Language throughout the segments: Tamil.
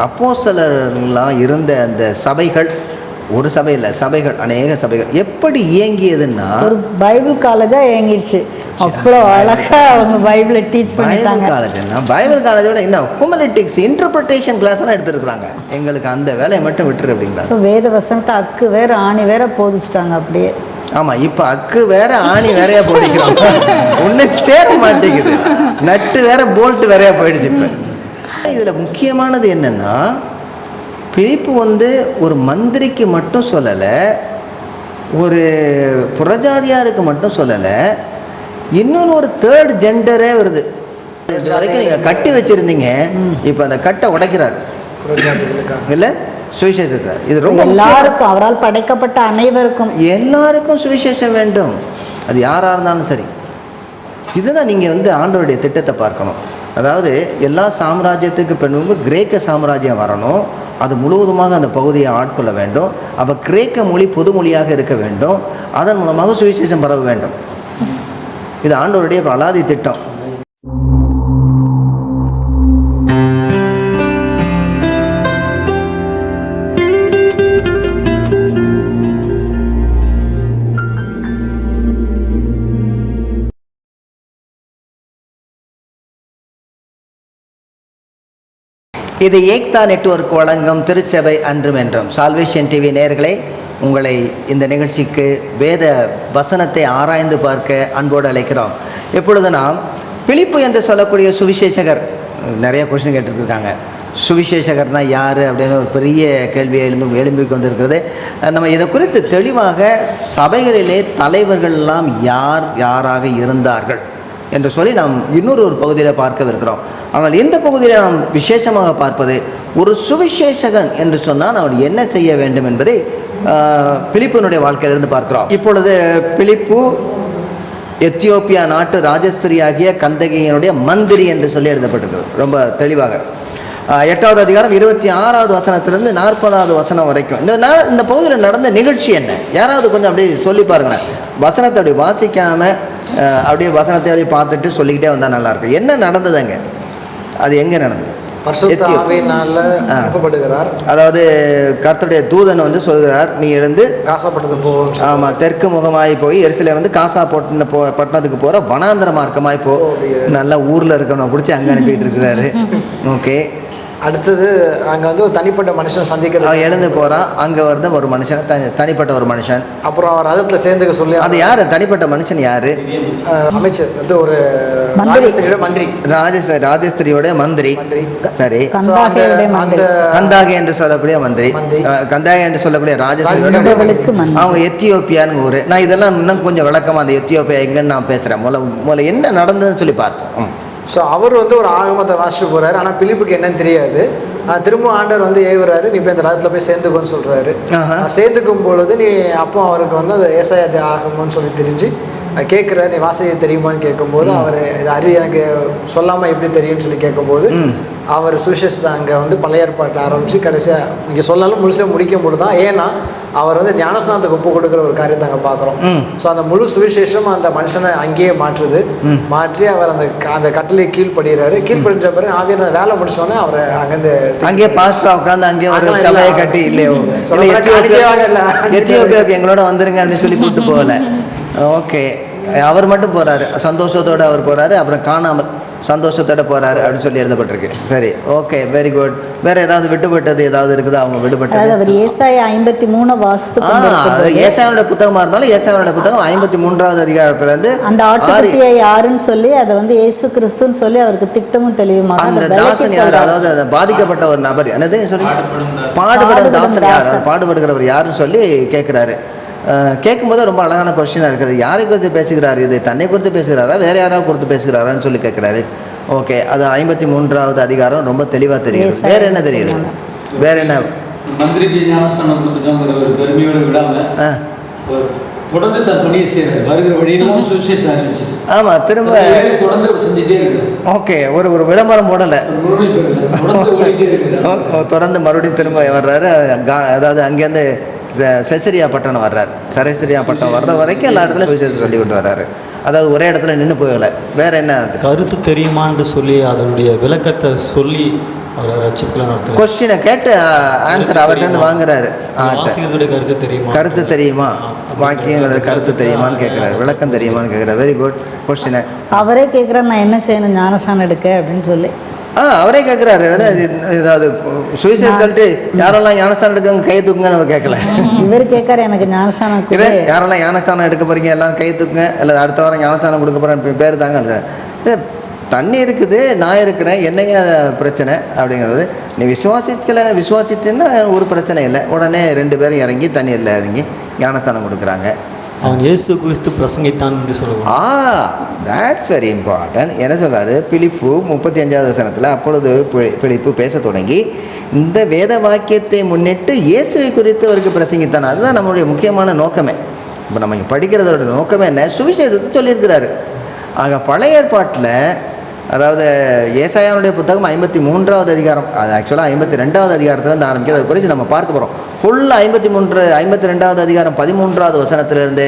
அப்போஸ்தலர்கள்லாம் இருந்த அந்த சபைகள், ஒரு சபை இல்லை, சபைகள், அநேக சபைகள் எப்படி இயங்கியதுன்னா ஒரு பைபிள் காலேஜாக இயங்கிடுச்சு. அவ்வளோ அழகாக அவங்க பைபிளை டீச் பண்ணிட்டாங்க. பைபிள் காலேஜோட என்ன ஹூமனிட்டிக்ஸ் இன்டர்பிரிட்டேஷன் கிளாஸ்லாம் எடுத்துருக்குறாங்க. எங்களுக்கு அந்த வேலையை மட்டும் விட்டுரு அப்படிங்கிறாங்க. ஸோ வேத வசனத்தை அக்கு வேற ஆணி வேற போதிச்சிட்டாங்க அப்படியே. ஆமாம், இப்போ அக்கு வேற ஆணி வேறையா போதிக்கிறாங்க. ஒன்றும் சேர மாட்டேங்குது. நட்டு வேற போல்ட்டு வேறையா போயிடுச்சு. இப்போ இதில் முக்கியமானது என்னென்னா, பிலிப்பு ஒரு மந்திரிக்கு மட்டும் சொல்லலை, ஒரு புறஜாதியாருக்கு மட்டும் சொல்லலை, இன்னொன்று ஒரு தேர்ட் ஜெண்டரே வருது. இது வரைக்கும் நீங்கள் கட்டி வச்சுருந்தீங்க, இப்போ அந்த கட்டை உடைக்கிறார் இல்லை சுவிசேஷத்தை. இது ரொம்ப எல்லாருக்கும், அவரால் படைக்கப்பட்ட அனைவருக்கும், எல்லாருக்கும் சுவிசேஷம் வேண்டும், அது யாராக இருந்தாலும் சரி. இதுதான் நீங்கள் ஆண்டவருடைய திட்டத்தை பார்க்கணும். அதாவது எல்லா சாம்ராஜ்யத்துக்கு பின்பு கிரேக்க சாம்ராஜ்யம் வரணும், அது முழுவதுமாக அந்த பகுதியை ஆட்கொள்ள வேண்டும். அப்போ கிரேக்க மொழி பொது மொழியாக இருக்க வேண்டும், அதன் மூலமாக சுவிசேஷம் பரவ வேண்டும். இது ஆண்டவருடைய அலாதி திட்டம். இது ஏக்தா நெட்வொர்க் வழங்கும் திருச்சபை அன்றும் என்றும். சால்வேஷன் டிவி நேயர்களே, உங்களை இந்த நிகழ்ச்சிக்கு வேத வசனத்தை ஆராய்ந்து பார்க்க அன்போடு அழைக்கிறோம். இப்பொழுது நாம் பிலிப்பு என்று சொல்லக்கூடிய சுவிசேஷகர், நிறைய கொஸ்டின் கேட்டுருக்காங்க. சுவிசேஷகர்னால் யார் அப்படின்னு ஒரு பெரிய கேள்வியை எழும்பி கொண்டிருக்கிறது. நம்ம இதை குறித்து தெளிவாக சபைகளிலே தலைவர்கள்லாம் யாராக இருந்தார்கள் என்று சொல்லி நாம் இன்னொரு பகுதியில் பார்க்கவிருக்கிறோம். ஆனால் இந்த பகுதியில் நாம் விசேஷமாக பார்ப்பது, ஒரு சுவிசேஷகன் என்று சொன்னால் அவன் என்ன செய்ய வேண்டும் என்பதை பிலிப்பினுடைய வாழ்க்கையிலிருந்து பார்க்கிறோம். இப்பொழுது பிலிப்பு எத்தியோப்பியா நாட்டு ராஜஸ்திரியாகிய கந்தகியினுடைய மந்திரி என்று சொல்லி எழுதப்பட்டிருக்கிறது ரொம்ப தெளிவாக. 8வது அதிகாரம் 26வது வசனத்திலிருந்து 40வது வசனம் வரைக்கும் இந்த பகுதியில் நடந்த நிகழ்ச்சி என்ன, யாராவது கொஞ்சம் அப்படியே சொல்லி பாருங்களேன். வசனத்தை அப்படி வாசிக்காமல் அப்படியே வசனத்தை அப்படியே பார்த்துட்டு சொல்லிக்கிட்டே வந்தால் நல்லாயிருக்கும். என்ன நடந்ததுங்க, அது எங்கே நடந்தது? அதாவது கர்த்தருடைய தூதன் சொல்கிறார், நீ எழுந்து காசாப்பட்டது போ. ஆமாம், தெற்கு முகமாய் போய் எரிசில காசா பட்டணத்துக்கு போகிற வனாந்திர மார்க்கமாய் போ. நல்லா ஊரில் இருக்கணும் பிடிச்சி அங்கே அனுப்பிட்டு இருக்கிறாரு. ஓகே, அடுத்தது அங்கே ஒரு தனிப்பட்ட மனுஷன் சந்திக்கிறது. அவன் எழுந்து போகிறான், அங்கே வருது ஒரு மனுஷன், தனிப்பட்ட ஒரு மனுஷன். அப்புறம் அவர் ரதத்தில் சேர்ந்துக்க சொல்லி, அது யார் தனிப்பட்ட மனுஷன்? யார்? அமைச்சர், ஒரு மந்திரி, ராஜஸ்திரியோட மந்திரி. சரி, கந்தாகே என்று சொல்லக்கூடிய மந்திரி, கந்தாகே என்று சொல்லக்கூடிய ராஜஸ்திரி. அவங்க எத்தியோப்பியான்னு ஊர். நான் இதெல்லாம் இன்னும் கொஞ்சம் விளக்கமாக அந்த எத்தியோப்பியா எங்கன்னு நான் பேசுகிறேன். முதல்ல என்ன நடந்ததுன்னு சொல்லி பார்ப்போம். ஸோ அவர் ஒரு ஆகமத்தை வாசிட்டு போகிறாரு. ஆனால் பிலிப்புக்கு என்னன்னு தெரியாது. திரும்ப ஆண்டவர் ஏவுறாரு, நீ போய் இந்த ரதத்தில் போய் சேர்ந்துக்கோன்னு சொல்கிறாரு. சேர்ந்துக்கும் பொழுது நீ அப்போ அவருக்கு அந்த ஏசாயா ஆகமோன்னு சொல்லி தெரிஞ்சு கேட்குறாரு, நீ வாசிக்க தெரியுமான்னு கேட்கும்போது அவர் இது எனக்கு சொல்லாமல் எப்படி தெரியும்னு சொல்லி கேட்கும்போது அவர் சுவிசேஷத்தை அங்கே பழைய ஏற்பாட்டில் ஆரம்பித்து கடைசியாக இங்கே சொல்லாலும் முழுசாக முடிக்கும் போது தான். ஏன்னா அவர் ஞானஸ்தானத்துக்கு ஒப்பு கொடுக்குற ஒரு காரியத்தை அங்கே பார்க்குறோம். ஸோ அந்த முழு சுவிசேஷம் அந்த மனுஷனை அங்கேயே மாற்றுது. மாற்றி அவர் அந்த கட்டளை கீழ்படுகிறாரு. கீழ்படிஞ்ச பிறகு ஆவியான வேலை முடிச்சோன்னே அவர் அங்கேருந்து அங்கேயே பாஸ்டா உட்காந்து அங்கேயே ஒரு சபையை கட்டி இல்லையோ எத்தியோப்பியாவுக்கு எங்களோட வந்துருங்க அப்படின்னு சொல்லி கூப்பிட்டு போகல. ஓகே, அவர் மட்டும் போகிறாரு, சந்தோஷத்தோடு அவர் போகிறாரு. அப்புறம் காணாமல் சந்தோஷத்தோட போகிறாரு அப்படின்னு சொல்லி எழுதப்பட்டிருக்கு. சரி, ஓகே, வெரி குட். வேறு ஏதாவது விட்டுப்பட்டது ஏதாவது இருக்குதா? அவங்க விடுபட்டது அவர் ஏசாயா 53 வாசித்து ஏசாயாவோட புத்தகமாக இருந்தாலும் ஏசாயாவோட புத்தகம் 53வது அதிகாரத்துலேருந்து அந்த ஆட்டுக்குட்டியை யாருன்னு சொல்லி அதை இயேசு கிறிஸ்துன்னு சொல்லி அவருக்கு திட்டமும் தெளிவுமாக அந்த தாசன் யார், அதாவது பாதிக்கப்பட்ட ஒரு நபர், என்னது சொல்லி பாடுபடும் தாசன் யார், பாடுபடுகிறவர் யாருன்னு சொல்லி கேட்குறாரு. கேட்கும்போது ரொம்ப அழகான கொஸ்டினாக இருக்குது. யாரை குறித்து பேசுகிறாரு? இது தன்னை குறித்து பேசுகிறாரா, வேறு யாராவது குறித்து பேசுகிறாரான்னு சொல்லி கேட்குறாரு. ஓகே, அது 53வது அதிகாரம் ரொம்ப தெளிவாக தெரியுது. வேறு என்ன தெரியுது? வேறு என்ன? மந்திரிக்கு ஞானஸ்தானம் கொடுத்துட்டாங்கிற ஒரு பெருமையோடு விடாமல் தொடர்ந்து தன் பணியை செய்கிறார். வருகிற வழியெல்லாம் சுவிசேஷம் ஆரம்பிச்சிட்டு ஆமாம், திரும்ப தொடர்ந்து செஞ்சுட்டே இருக்கு. ஓகே, ஒரு விளம்பரம் போடலை, தொடர்ந்து மறுபடியும் திரும்ப வர்றாரு. அதாவது அங்கேருந்து செசரியா பட்டணம் வர்றாரு. செசரியா பட்டணம் வர்ற வரைக்கும் எல்லா இடத்துலையும் சுவிசேஷம் சொல்லி கொண்டு வர்றாரு. அதாவது ஒரே இடத்துல நின்று போகலை. வேறு என்ன கருத்து தெரியுமான்னு சொல்லி அதனுடைய விளக்கத்தை சொல்லி அவரை ரட்சிப்புல நடத்துறாரு. கொஸ்டினை கேட்டு ஆன்சர் அவர்கிட்ட வாங்குறாரு. வாசிக்கிறதுடைய கருத்து தெரியுமா? கருத்து தெரியுமா, வாக்கியங்களோட கருத்து தெரியுமான்னு கேட்குறாரு, விளக்கம் தெரியுமான்னு கேட்குறாரு. வெரி குட் கொஸ்டினை. அவரே கேட்குறாரு நான் என்ன செய்யணும் ஞானஸ்நானம் எடுக்க அப்படின்னு சொல்லி. அவரே கேட்குறாரு. ஏதாவது சுவிசேஷம் சொல்லிட்டு யாரெல்லாம் ஞானஸ்தானம் எடுக்கிறாங்க கை தூக்குங்கன்னு அவர் கேட்கல. இவர் கேட்காரு எனக்கு ஞானஸ்நானம் இது யாரெல்லாம் ஞானஸ்தானம் எடுக்க போறீங்க எல்லாரும் கை தூக்குங்க, இல்லை அடுத்த வாரம் ஞானஸ்தானம் கொடுக்க போகிறேன் பேர் தாங்க. தண்ணி இருக்குது, நான் இருக்கிறேன், என்னைய பிரச்சனை அப்படிங்கிறது. நீ விசுவாசித்தேன்னா ஒரு பிரச்சனை இல்லை. உடனே 2 பேரும் இறங்கி தண்ணீரில் இறங்கி ஞானஸ்தானம் கொடுக்குறாங்க. அவன் இயேசு கிறிஸ்து பிரசங்கித்தான் என்று சொல்லுவான். That's very important. என்ன சொல்றாரு பிலிப்பு 35வது வசனத்தில், அப்பொழுது பிலிப்பு பேச தொடங்கி இந்த வேத வாக்கியத்தை முன்னிட்டு இயேசுவை குறித்து அவருக்கு பிரசங்கித்தான். அதுதான் நம்மளுடைய முக்கியமான நோக்கமே. இப்போ நம்ம படிக்கிறதோட நோக்கமே என்ன, சுவிசேஷத்தை சொல்லியிருக்கிறாரு. ஆக பழைய ஏற்பாட்டில், அதாவது ஏசாயாவுடைய புத்தகம் 53வது அதிகாரம், அது ஆக்சுவலாக 52வது அதிகாரத்துலேருந்து ஆரம்பிக்கிறது. அது குறித்து நம்ம பார்க்க போகிறோம். ஃபுல்லாக 52வது அதிகாரம் 13வது வசனத்திலிருந்து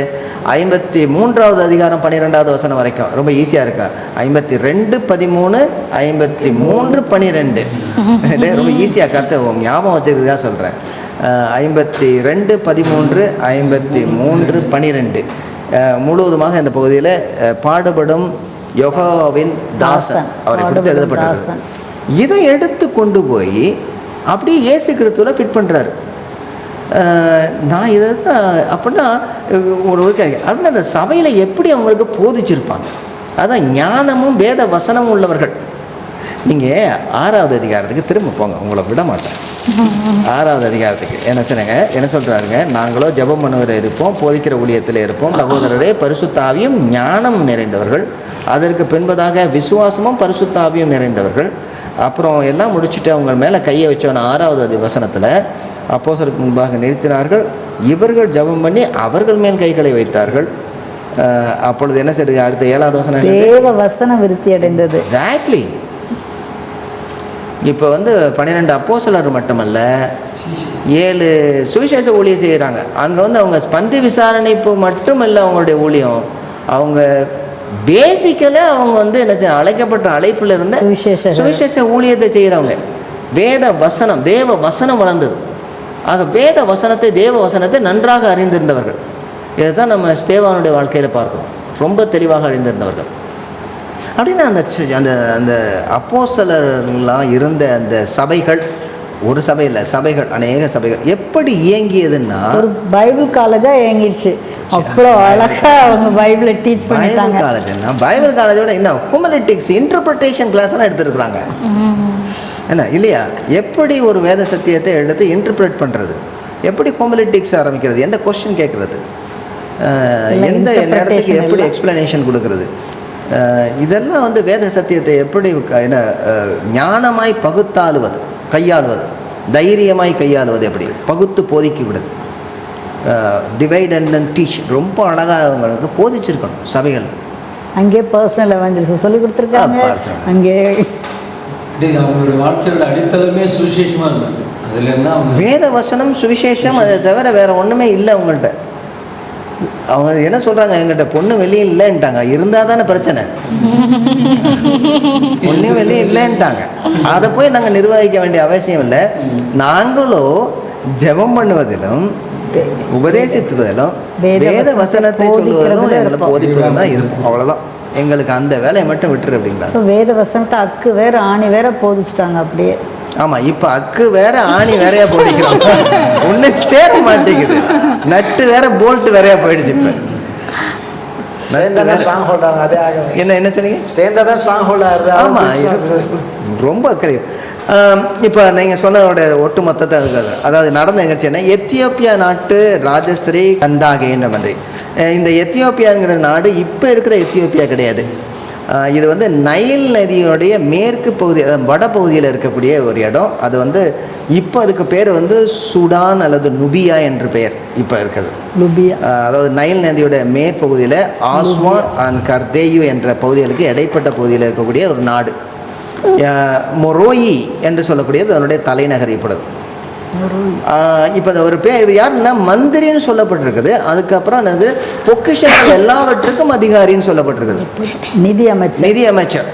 53வது அதிகாரம் 12வது வசனம் வரைக்கும் ரொம்ப ஈஸியாக இருக்கு. 52, 13, 53, 12 ரொம்ப ஈஸியாக கற்று ஞாபகம் வச்சுக்கிறதுக்காக சொல்கிறேன். 52, 13, 53, 12 முழுவதுமாக இந்த பகுதியில் பாடுபடும் யெகோவாவின் தாசன் அவரை குறித்து எழுதப்பட்டது. இதை எடுத்து கொண்டு போய் அப்படியே இயேசு கிறிஸ்துவில் ஃபிட் பண்ணுறாரு. நான் இதை தான் அப்படின்னா ஒரு அப்படின்னா அந்த சபையில் எப்படி அவங்களுக்கு போதிச்சிருப்பாங்க. அதான் ஞானமும் வேத வசனமும் உள்ளவர்கள். நீங்கள் 6வது அதிகாரத்துக்கு திரும்ப போங்க, உங்களை விட மாட்டேன். 6வது அதிகாரத்துக்கு என்ன சொல்கிறாருங்க, நாங்களோ ஜெபம் பண்ணுவதில் இருப்போம், போதிக்கிற ஊழியத்தில் இருப்போம், சகோதரரே பரிசுத்தாவியும் ஞானம் நிறைந்தவர்கள், அதற்கு பின்பதாக விசுவாசமும் பரிசுத்தாவியும் நிறைந்தவர்கள். அப்புறம் எல்லாம் முடிச்சுட்டு அவங்க மேலே கையை வச்சோன்னா 6வது வசனத்தில் அப்போஸ்தலருக்கு முன்பாக நிறுத்தினார்கள், இவர்கள் ஜெபம் பண்ணி அவர்கள் மேல் கைகளை வைத்தார்கள். அப்பொழுது என்ன செய்யுது, அடுத்த 7வது வசனம், தேவ வசனம் விருத்தி அடைந்தது. எக்ஸாக்ட்லி. இப்போ 12 அப்போஸ்தலர் மட்டுமல்ல, 7 சுவிசேஷ ஊழியம் செய்கிறாங்க. அங்கே அவங்க பந்தி விசாரணைப்பு மட்டுமல்ல அவங்களுடைய ஊழியம். அவங்க பேசிக்கலாக அவங்க என்ன செய்ய அழைக்கப்பட்ட அழைப்பில் இருந்து சுவிசேஷ ஊழியத்தை செய்கிறவங்க. வேத வசனம் தேவ வசனம் வளர்ந்தது. ஆக வேத வசனத்தை தேவ வசனத்தை நன்றாக அறிந்திருந்தவர்கள். இதை தான் நம்ம ஸ்தேவானுடைய வாழ்க்கையில் பார்க்கிறோம். ரொம்ப தெளிவாக அறிந்திருந்தவர்கள். அப்படின்னா அந்த அந்த அப்போஸ்தலர்கள்லாம் இருந்த அந்த சபைகள், ஒரு சபை இல்லை, சபைகள், அநேக சபைகள் எப்படி இயங்கியதுன்னா ஒரு பைபிள் காலேஜாக இயங்கிடுச்சு. அவ்வளோ அழகாக அவங்க பைபிளை டீச் பண்ணிட்டாங்க. பைபிள் காலேஜோட என்ன ஹூமனிட்டிக்ஸ் இன்டர்பிரிட்டேஷன் கிளாஸ்லாம் எடுத்துருக்குறாங்க என்ன இல்லையா? எப்படி ஒரு வேத சத்தியத்தை எடுத்து இன்டர்பிரேட் பண்ணுறது, எப்படி ஹூமனிட்டிக்ஸ் ஆரம்பிக்கிறது, எந்த கொஸ்டின் கேட்குறது, எந்த நேரத்துக்கு எப்படி எக்ஸ்பிளனேஷன் கொடுக்கறது, இதெல்லாம் வேத சத்தியத்தை எப்படி என்ன ஞானமாய் பகுத்தாளுவது, கையாளுவது, தைரியமாய் கையாளுவது, எப்படி பகுத்து போதிக்க விடுது, டிவைட் அண்ட் டீச் ரொம்ப அழகாக அவங்களுக்கு போதிச்சிருக்கணும் சபைகள். அங்கே பர்சனல் எவாஞ்சலிசம் சொல்லி கொடுத்துருக்காங்க. அங்கே அவங்களுடைய வாழ்க்கையோட அடித்தளமே சுவிசேஷமாக இருந்தது. அதுலேருந்து வேத வசனம் சுவிசேஷம், அதை தவிர வேற ஒன்றுமே இல்லை அவங்கள்ட்ட. அவங்க என்ன சொல்கிறாங்க, எங்கிட்ட பொண்ணு வெளியே இல்லைன்ட்டாங்க. இருந்தால் தானே பிரச்சனை, பொண்ணு வெளியே இல்லைன்ட்டாங்க. அதை போய் நாங்கள் நிர்வகிக்க வேண்டிய அவசியம் இல்லை. நாங்களோ ஜெபம் பண்ணுவதிலும் உபதேசித்துவதிலும் வேத வசனத்தை சொல்லுவதிலும் எங்களை போதிப்பதிலும் தான் இருக்கும். அவ்வளோதான், எங்களுக்கு அந்த வேலையை மட்டும் விட்டுரு அப்படிங்கிறாங்க. ஸோ வேத வசனத்தை அக்கு வேற ஆணி வேற போதிச்சிட்டாங்க அப்படியே. ஆமாம், இப்போ அக்கு வேற ஆணி வேறையா போதிக்கிறாங்க. ஒன்று சேர மாட்டேங்குது, நட்டு வேற போல்ட்டு வேறையா போயிடுச்சு. இப்போ என்ன சொன்னீங்க, சேர்ந்தாதான் ஸ்ட்ராங் ஹோல்ட் ஆகுது. ஆமாம், ரொம்ப அக்கறை. இப்போ நீங்கள் சொன்னதோட ஒட்டு மொத்தத்தை அதாவது நடந்த நிகழ்ச்சி என்ன, எத்தியோப்பியா நாட்டு ராஜஸ்ரீ கந்தாகேன்ற மாதிரி. இந்த எத்தியோப்பியாங்கிற நாடு இப்போ இருக்கிற எத்தியோப்பியா கிடையாது. இது நைல் நதியோடைய மேற்கு பகுதி, வட பகுதியில் இருக்கக்கூடிய ஒரு இடம். அது இப்போ அதுக்கு பேர் சுடான் அல்லது நுபியா என்று பெயர் இப்போ இருக்குது. லுபியா அதாவது நைல் நதியோட மேற்பகுதியில் ஆஸ்வான் அண்ட் கர்தேயு என்ற பகுதிகளுக்கு இடைப்பட்ட பகுதியில் இருக்கக்கூடிய ஒரு நாடு. மொரோயி என்று சொல்லக்கூடியது அதனுடைய தலைநகர் இப்பொழுது. இப்போ ஒரு பேர் யாருன்னா மந்திரின்னு சொல்லப்பட்டிருக்குது. அதுக்கப்புறம் பொக்கிஷங்கள் எல்லாவற்றுக்கும் அதிகாரின்னு சொல்லப்பட்டிருக்குது, நிதி அமைச்சர்.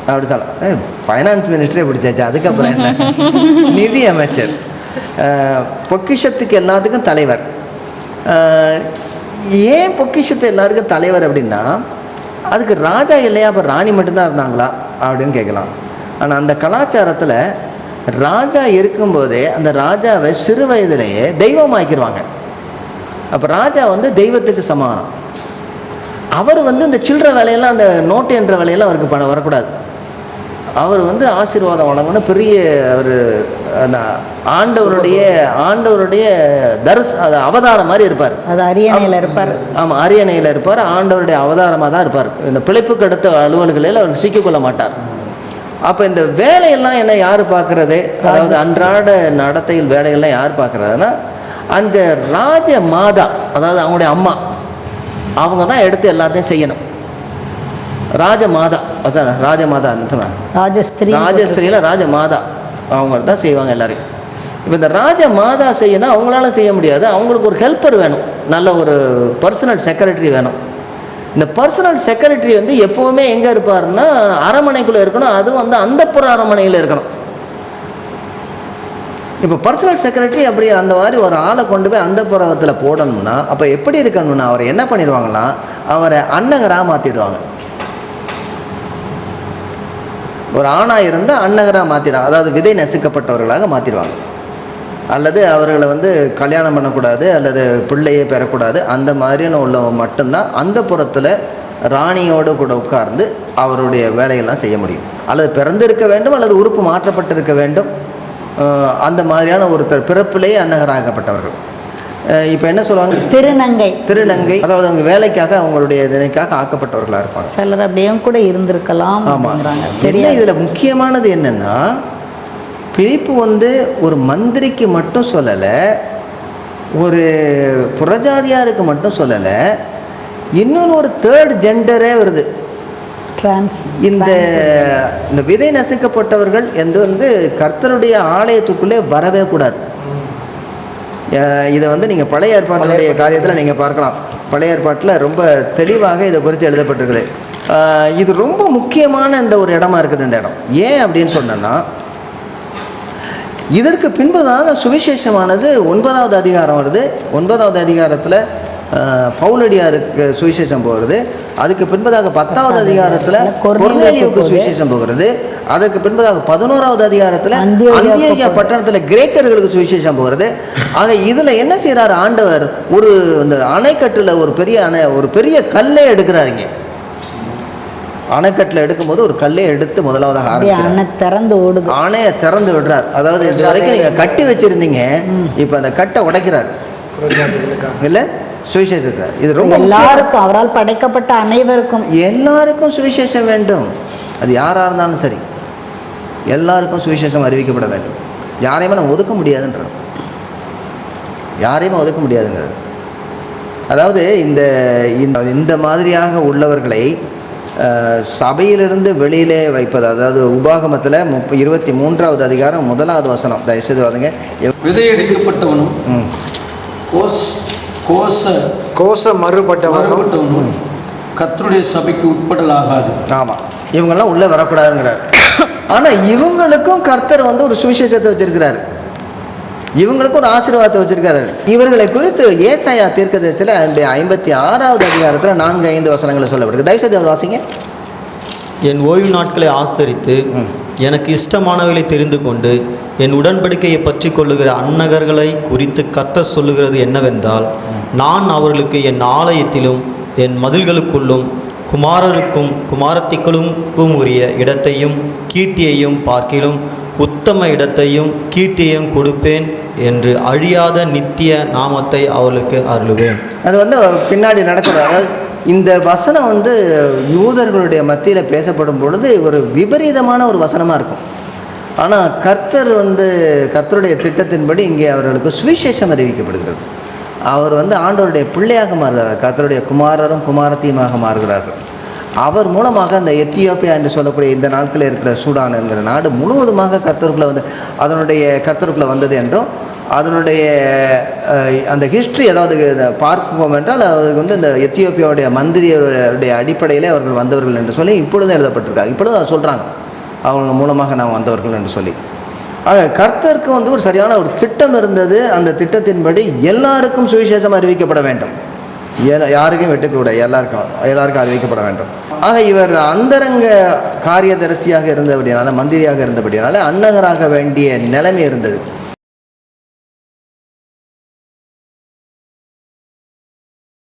அப்படி சொல்லலாம். ஃபைனான்ஸ் மினிஸ்டரே பிடிச்சாச்சு, அதுக்கப்புறம் என்ன? நிதி அமைச்சர், பொக்கிஷத்துக்கு எல்லாத்துக்கும் தலைவர். ஏன் பொக்கிஷத்து எல்லாருக்கும் தலைவர் அப்படின்னா, அதுக்கு ராஜா இல்லையா, அப்போ ராணி மட்டும்தான் இருந்தாங்களா அப்படின்னு கேட்கலாம். ஆனால் அந்த கலாச்சாரத்தில் ராஜா இருக்கும்போதே அந்த ராஜாவை சிறு வயதிலேயே தெய்வமாக்கிடுவாங்க. அப்போ ராஜா வந்து தெய்வத்துக்கு சமானம். அவர் வந்து இந்த சில்லற வேலையெல்லாம், அந்த நோட்டு என்ற வேலையெல்லாம் அவருக்கு வரக்கூடாது. அவர் வந்து ஆசீர்வாதம் வழங்கணும். பெரிய ஒரு ஆண்டவருடைய அது அவதாரம் மாதிரி இருப்பார். அது அரியணையில் இருப்பார். ஆமாம், அரியணையில் இருப்பார். ஆண்டவருடைய அவதாரமாக தான் இருப்பார். இந்த பிழைப்புக்கு அடுத்த அலுவல்களில் அவர் சிக்கிக்கொள்ள மாட்டார். அப்போ இந்த வேலையெல்லாம் என்ன யார் பார்க்கறது? அதாவது அன்றாட நடத்தையில் வேலையெல்லாம் யார் பார்க்கறதுன்னா, அந்த ராஜ மாதா, அதாவது அவங்களுடைய அம்மா, அவங்க தான் எடுத்து எல்லாத்தையும் செய்யணும். ராஜமாதா, அதான் ராஜமாதான்னு சொன்னாங்க. ராஜஸ்திரீல ராஜமாதா அவங்க தான் செய்வாங்க எல்லாரையும். இப்போ இந்த ராஜமாதா செய்யணும், அவங்களால செய்ய முடியாது. அவங்களுக்கு ஒரு ஹெல்ப்பர் வேணும், நல்ல ஒரு பர்சனல் செக்ரட்டரி வேணும். இந்த பர்சனல் செக்ரட்டரி வந்து எப்போவுமே எங்கே இருப்பாருன்னா அரண்மனைக்குள்ளே இருக்கணும். அதுவும் வந்து அந்தப்புற அரண்மனையில் இருக்கணும். இப்போ பர்சனல் செக்ரட்டரி அப்படி அந்த மாதிரி ஒரு ஆளை கொண்டு போய் அந்தப்புறத்தில் போடணும்னா அப்போ எப்படி இருக்கணும்னா, அவரை என்ன பண்ணிடுவாங்கன்னா, அவரை அன்னகராக மாற்றிடுவாங்க. ஒரு ஆணாக இருந்தால் அன்னகராக மாற்றிடுவாங்க, அதாவது விதை நசுக்கப்பட்டவர்களாக மாற்றிடுவாங்க. அல்லது அவர்களை வந்து கல்யாணம் பண்ணக்கூடாது, அல்லது பிள்ளையே பெறக்கூடாது, அந்த மாதிரியான உள்ளவங்க மட்டும்தான் அந்த புறத்தில் ராணியோடு கூட உட்கார்ந்து அவருடைய வேலையெல்லாம் செய்ய முடியும். அல்லது பிறந்திருக்க வேண்டும், அல்லது உறுப்பு மாற்றப்பட்டிருக்க வேண்டும். அந்த மாதிரியான ஒருத்தர் பிறப்பிலேயே அன்னகராகப்பட்டவர்கள். இப்போ என்ன சொல்லுவாங்க? திருநங்கை, அதாவது அவங்க வேலைக்காக அவங்களுடைய இதனைக்காக ஆக்கப்பட்டவர்களாக இருப்பாங்க. சிலர் அப்படியும் கூட இருந்திருக்கலாம். ஆமாம். தெரியும். இதில் முக்கியமானது என்னென்னா, பிலிப்பு வந்து ஒரு மந்திரிக்கு மட்டும் சொல்லலை, ஒரு புறஜாதியாருக்கு மட்டும் சொல்லலை, இன்னொன்று ஒரு தேர்ட் ஜெண்டரே வருது. இந்த விதை நசுக்கப்பட்டவர்கள் வந்து கர்த்தருடைய ஆலயத்துக்குள்ளே வரவே கூடாது. இதை வந்து நீங்கள் பழைய ஏற்பாட்டுடைய காரியத்தில் நீங்கள் பார்க்கலாம். பழைய ஏற்பாட்டில் ரொம்ப தெளிவாக இதை குறித்து எழுதப்பட்டிருக்குது. இது ரொம்ப முக்கியமான இந்த ஒரு இடமா இருக்குது இந்த இடம். ஏன் அப்படின்னு சொன்னோன்னா, இதற்கு பின்புதான் சுவிசேஷமானது 9வது அதிகாரம் வருது. 9வது அதிகாரத்தில் பவுலடியாருக்கு சுவிசேஷம் போகிறது. அதுக்கு பின்பதாக 10வது அதிகாரத்தில் கொர்நேலியுவுக்கு சுவிசேஷம் போகிறது. அதற்கு பின்பதாக 11வது அதிகாரத்தில் அந்தியோகியா பட்டணத்தில் கிரேக்கர்களுக்கு சுவிசேஷம் போகிறது. ஆக இதில் என்ன செய்கிறார் ஆண்டவர்? இந்த அணைக்கட்டில் ஒரு பெரிய கல்லே எடுக்கிறாருங்க. அணைக்கட்டில் எடுக்கும்போது ஒரு கல்லை எடுத்து முதலாவதாக அணையை திறந்து விடுறார். அதாவது இது வரைக்கும் நீங்கள் கட்டி வச்சிருந்தீங்க, இப்போ அந்த கட்டை உடைக்கிறார். இல்லை, சுவிசேஷத்தில் இது ரொம்ப எல்லாருக்கும், அவரால் படைக்கப்பட்ட அனைவருக்கும் எல்லாருக்கும் சுவிசேஷம் வேண்டும். அது யாராக இருந்தாலும் சரி, எல்லாருக்கும் சுவிசேஷம் அறிவிக்கப்பட வேண்டும். யாரையுமே நம்ம ஒதுக்க முடியாதுன்றது, யாரையுமே ஒதுக்க முடியாதுங்கிறது. அதாவது இந்த மாதிரியாக உள்ளவர்களை சபையிலிருந்து வெளியிலே வைப்பது. அதாவது உபாகமத்தில் 23வது அதிகாரம் 1வது வசனம், தயவுசெய்து வாதுங்க. விதையடிக்கப்பட்டவனும் கோச மறுபட்டவனும் கர்த்தருடைய சபைக்கு உட்படலாகாது. ஆமாம், இவங்கெல்லாம் உள்ளே வரக்கூடாதுங்கிறார். ஆனால் இவங்களுக்கும் கர்த்தர் வந்து ஒரு சுவிசேஷத்தை வச்சிருக்கிறார், இவங்களுக்கும் ஒரு ஆசீர்வாதத்தை வச்சிருக்காரு. இவர்களை குறித்து ஏசாயா தீர்க்கதரிசியில் 56வது அதிகாரத்தில் 4-5 வசனங்களை சொல்லப்படுது. தயவுசெய்து வாசிங்க. என் ஓய்வு நாட்களை ஆசரித்து எனக்கு இஷ்டமானவர்களை தெரிந்து கொண்டு என் உடன்படிக்கையை பற்றி கொள்ளுகிற அன்னகர்களை குறித்து கர்த்தர் சொல்லுகிறது என்னவென்றால், நான் அவர்களுக்கு என் ஆலயத்திலும் என் மதில்களுக்குள்ளும் குமாரருக்கும் குமாரத்திகளுக்கும் உரிய இடத்தையும் கீர்த்தியையும் பார்க்கிலும் உத்தம இடத்தையும் கீர்த்தியையும் கொடுப்பேன் என்று அழியாத நித்திய நாமத்தை அவர்களுக்கு அருளுவேன். அது வந்து பின்னாடி நடக்கிறது. அதாவது இந்த வசனம் வந்து யூதர்களுடைய மத்தியில் பேசப்படும் பொழுது ஒரு விபரீதமான ஒரு வசனமாக இருக்கும். ஆனால் கர்த்தருடைய திட்டத்தின்படி இங்கே அவர்களுக்கு சுவிசேஷம் அறிவிக்கப்படுகிறது. அவர் வந்து ஆண்டவருடைய பிள்ளையாக மாறுகிறார். கர்த்தருடைய குமாரரும் குமாரத்தியுமாக மாறுகிறார்கள். அவர் மூலமாக அந்த எத்தியோப்பியா என்று சொல்லக்கூடிய இந்த நாட்களில் இருக்கிற சூடான் என்கிற நாடு முழுவதுமாக கர்த்தருக்குள்ளே கர்த்தருக்குள்ளே வந்தது என்றும், அதனுடைய அந்த ஹிஸ்ட்ரி, அதாவது பார்ப்போம் என்றால் அவருக்கு வந்து இந்த எத்தியோப்பியாவுடைய மந்திரியுடைய அடிப்படையில் அவர்கள் வந்தவர்கள் என்று சொல்லி இப்பொழுதும் எழுதப்பட்டிருக்காங்க. இப்பொழுதும் சொல்கிறாங்க அவங்க மூலமாக நாம் வந்தவர்கள் என்று சொல்லி. ஆக கர்த்தருக்கு வந்து ஒரு சரியான ஒரு திட்டம் இருந்தது. அந்த திட்டத்தின்படி எல்லாருக்கும் சுவிசேஷம் அறிவிக்கப்பட வேண்டும், யாருக்கும் வெட்டுக்கூடாது, எல்லாருக்கும் அறிவிக்கப்பட வேண்டும். ஆக இவர் அந்தரங்க காரியதரிசியாக இருந்தபடினால, மந்திரியாக இருந்தபடினால அன்னகராக வேண்டிய நிலைமை இருந்தது.